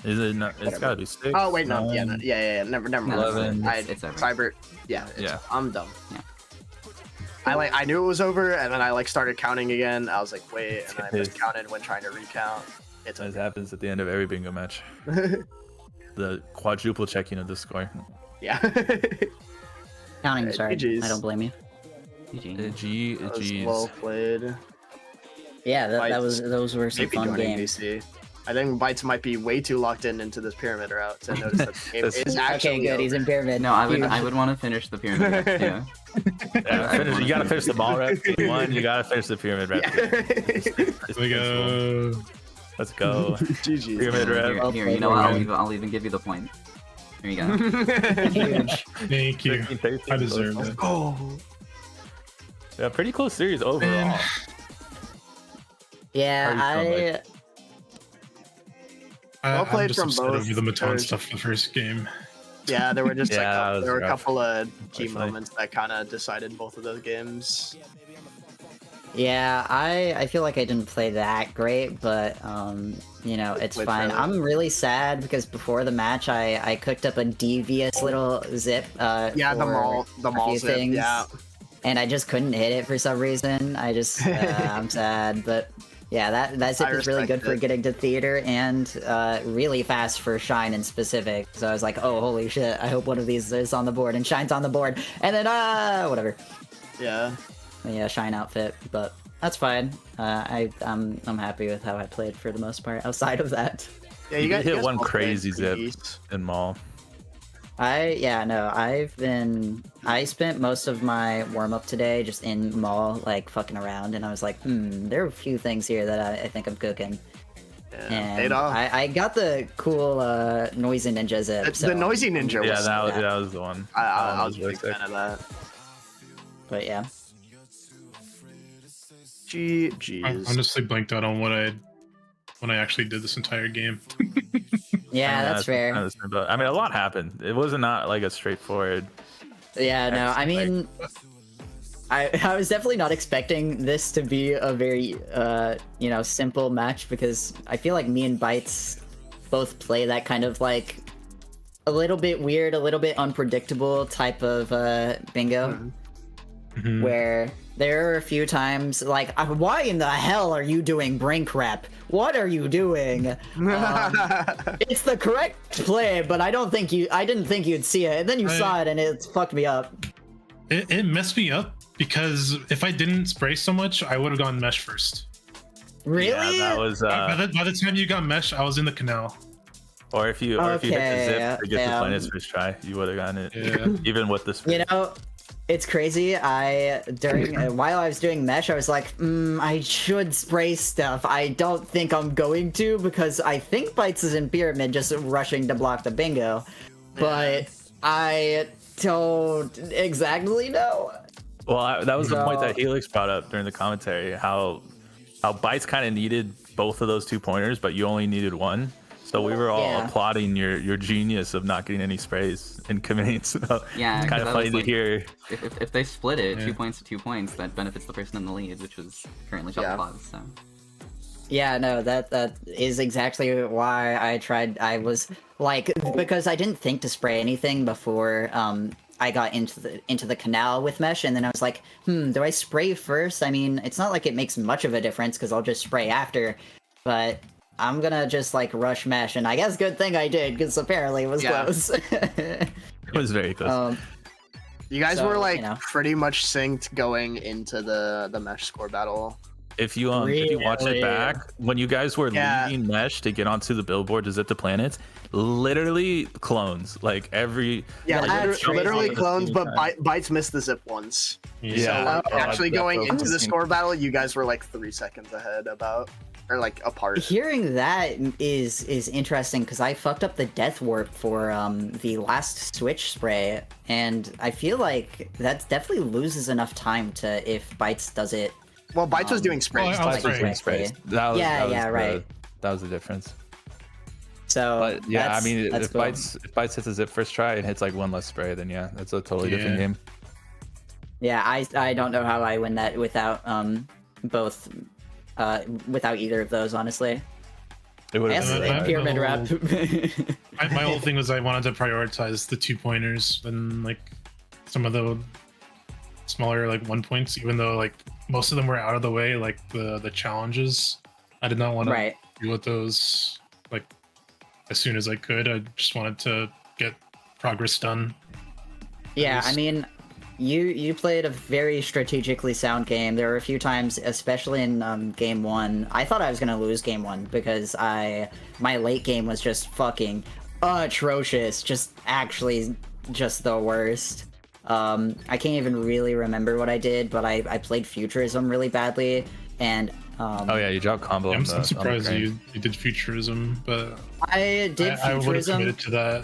Is it not? It's gotta be 6. Oh wait, no, 9, yeah. Never mind. 11. It's over. Cyber. Yeah. I'm dumb. Yeah. I knew it was over, and then I started counting again. I was like, wait, and I miscounted when trying to recount. It's As happens at the end of every bingo match. the quadruple checking of the score. Yeah. Counting, sorry. GGs. I don't blame you. GG. That was G's. well played. Yeah, Bites. those were some Maybe fun joining games. BC. I think Bites might be way too locked into this pyramid route to notice that the game That's- is actually Okay, good. He's in pyramid. No, I Huge. would want to finish the pyramid rep too. You gotta finish the ball rep game 1. You gotta finish the pyramid rep. Yeah. It's We go. Let's go. GG's. Pyramid rep. Here, you know what? I'll even give you the point. Here you go. Huge. Thank you. 13, I deserve it. Oh. Yeah, pretty close series overall. Yeah, How are you feeling, Well played I'm just from upset both over the Maton sides. stuff the first game. Yeah, there were just Yeah, that there was were a rough, couple of key unfortunately. moments that kind of decided both of those games. Yeah, I feel like I didn't play that great, but you know, it's Played fine. fairly. I'm really sad because before the match I cooked up a devious little zip Yeah, the for mall a few zip. things, Yeah. and I just couldn't hit it for some reason. I just I'm sad, but yeah, that zip I is really respect good for it. getting to theater and really fast for Shine in specific. So I was like, oh holy shit, I hope one of these is on the board, and Shine's on the board, and then whatever. Yeah. Yeah, Shine outfit, but that's fine. I'm happy with how I played for the most part. Outside of that, Yeah, You guys hit guys one both played crazy zip pretty decent. in mall. I spent most of my warm up today just in mall, like fucking around, and I was like, there are a few things here that I think I'm cooking. Yeah. And Paid off. I got the cool noisy ninja zip. So, The noisy ninja Yeah, was. that was the one. I That was a really big sick. fan of that. but yeah. I GG's. honestly blanked out on when I actually did this entire game. Yeah, that's fair. I mean, a lot happened. It wasn't not like a straightforward. Yeah, no, I Excellent. mean, I was definitely not expecting this to be a very, you know, simple match because I feel like me and Bites both play that kind of like a little bit weird, a little bit unpredictable type of bingo Mhm. where there are a few times like, why in the hell are you doing brink rep? What are you doing? It's the correct play, but I didn't think you'd see it. And then you saw it and it fucked me up. It messed me up because if I didn't spray so much, I would have gone mesh first. Really? Yeah, that was. By the time you got mesh, I was in the canal. Or if you hit the Okay, zip to get yeah. the planets first try, you would have gotten it. Yeah. Even with this. You know, it's crazy. While I was doing mesh, I was like, I should spray stuff. I don't think I'm going to because I think Bites is in pyramid just rushing to block the bingo. But I don't exactly know. Well, that was the point So- that Helix brought up during the commentary. How Bites kind of needed both of those 2 pointers, but you only needed one. So we were all Yeah. applauding your genius of not getting any sprays and committing. So Yeah, it's kind of that funny was to like- hear. If they split it, Yeah. 2 points to 2 points, that benefits the person in the lead, which was currently Shot Yeah. Claus. So Yeah, no, that is exactly why I tried. I was like, because I didn't think to spray anything before I got into the canal with mesh, and then I was like, do I spray first? I mean, it's not like it makes much of a difference because I'll just spray after, but I'm gonna just like rush mesh, and I guess good thing I did because apparently it was Yeah. close. It was very close. You guys So, were like you know. pretty much synced going into the mesh score battle. If you watch it Really? back, when you guys were Yeah. leaving mesh to get onto the billboard to zip the planets, literally clones. Like every Yeah, That's crazy. literally clones, but Time. Bites missed the zip once. Yeah. So like, Oh, actually that's going what into was the thinking. score battle, you guys were like 3 seconds ahead or like apart. Hearing that is interesting because I fucked up the death warp for the last switch spray, and I feel like that definitely loses enough time to if Bites does it. Well, Bites was doing sprays. well, I was too. spraying. sprays. Right. That was the difference. So, But yeah, I mean, that's if cool. Bites hits a zip first try and hits like one less spray, then yeah, that's a totally different Yeah. game. Yeah, I don't know how I win that without both without either of those, honestly. It would I have guess been. my pyramid whole- wrap. My whole thing was I wanted to prioritize the 2 pointers and like some of the smaller like 1 points, even though like most of them were out of the way, like the challenges. I did not want to Right. deal with those like as soon as I could. I just wanted to get progress done. Yeah, least. I mean, you played a very strategically sound game. There were a few times, especially in game 1, I thought I was gonna lose game 1 because my late game was just fucking atrocious. Just actually just the worst. I can't even really remember what I did, but I played Futurism really badly, and Oh yeah, you dropped combo. I'm on the, surprised on the you did Futurism, but I did I would have Futurism. committed to that.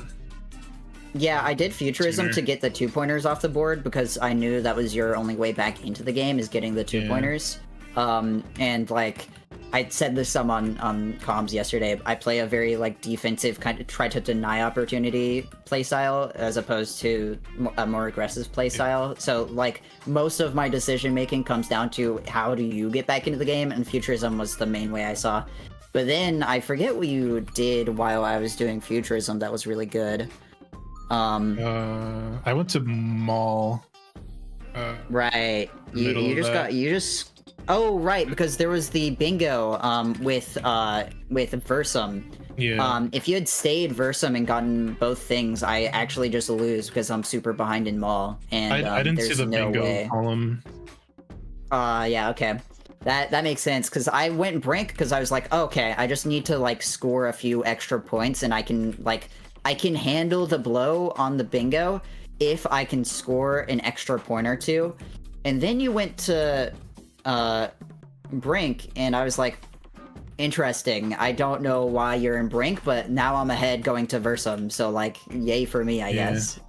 Yeah, I did Futurism Sooner. to get the 2-pointers off the board because I knew that was your only way back into the game is getting the 2-pointers. And like I said this some on comms yesterday, I play a very like defensive kind of try to deny opportunity playstyle as opposed to a more aggressive playstyle. So like most of my decision making comes down to how do you get back into the game, and Futurism was the main way I saw. But then I forget what you did while I was doing Futurism that was really good. I went to mall. Right. Middle You of just that. got you just oh right, because there was the bingo with Versum. Yeah. If you had stayed Versum and gotten both things, I actually just lose because I'm super behind in mall, and I didn't see there's the no bingo way. column. Yeah, okay. That makes sense because I went Brink because I was like, okay, I just need to like score a few extra points and I can handle the blow on the bingo if I can score an extra point or two. And then you went to Brink and I was like, interesting. I don't know why you're in Brink, but now I'm ahead going to Versum, so like yay for me, I guess.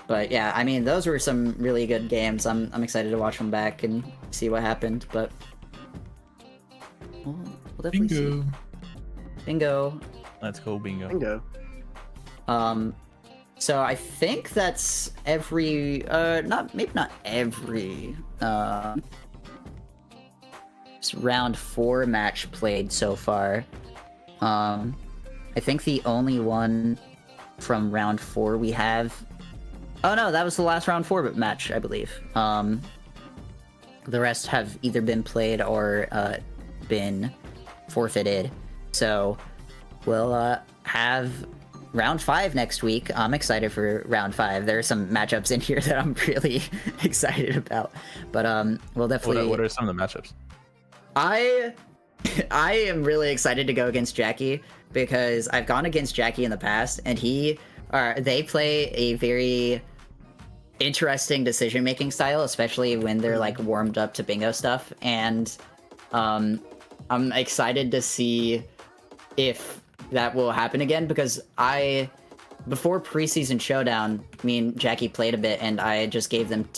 But yeah, I mean, those were some really good games. I'm excited to watch them back and see what happened. But we'll definitely see. Bingo. Let's go bingo. Bingo. So I think that's every maybe not every round 4 match played so far. I think the only one from round 4 we have. Oh no, that was the last round 4 match, I believe. The rest have either been played or been forfeited. So we'll have round 5 next week. I'm excited for round 5. There are some matchups in here that I'm really excited about. But we'll definitely. What are some of the matchups? I am really excited to go against Jackie because I've gone against Jackie in the past, and they play a very interesting decision-making style, especially when they're like warmed up to bingo stuff. And I'm excited to see if that will happen again because before preseason showdown, me and Jackie played a bit, and I just gave them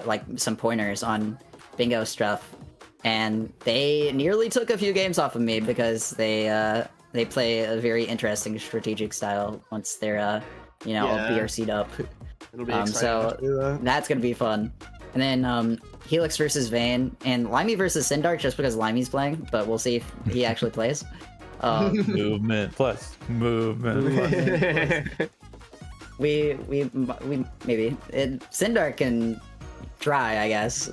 like some pointers on bingo stuff, and they nearly took a few games off of me because they play a very interesting strategic style once they're all BRC'd up. It'll be exciting So to do that. that's gonna be fun. And then Helix versus Vayne and Limey versus Sindark, just because Limey's playing, but we'll see if he actually plays. Movement plus movement. we maybe Sindark can try, I guess.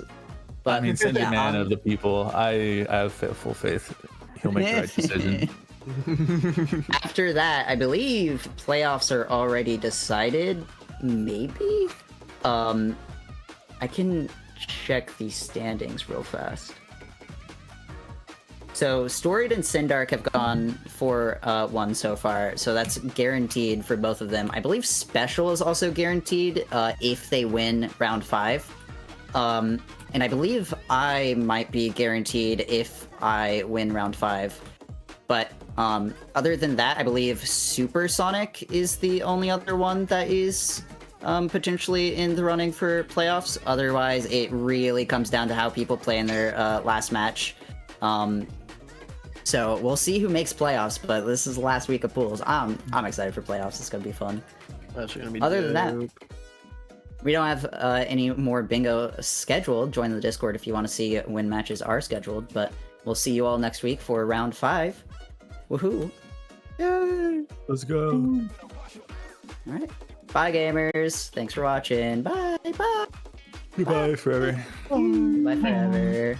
But I mean, Cindy yeah, man of the people. I have full faith he'll make the right decision. After that, I believe playoffs are already decided. Maybe. I can check these standings real fast. So Storied and Sindark have gone for 1 so far, so that's guaranteed for both of them. I believe Special is also guaranteed if they win round 5. And I believe I might be guaranteed if I win round 5. But other than that, I believe Supersonic is the only other one that is potentially in the running for playoffs. Otherwise, it really comes down to how people play in their last match. So we'll see who makes playoffs, but this is the last week of pools. I'm excited for playoffs. It's gonna be fun. That's gonna be Other than that, dope. we don't have any more bingo scheduled. Join the Discord if you want to see when matches are scheduled, but we'll see you all next week for round 5. Woohoo! Yay! Let's go. All right. Bye, gamers. Thanks for watching. Bye. Bye. Goodbye forever. Bye forever.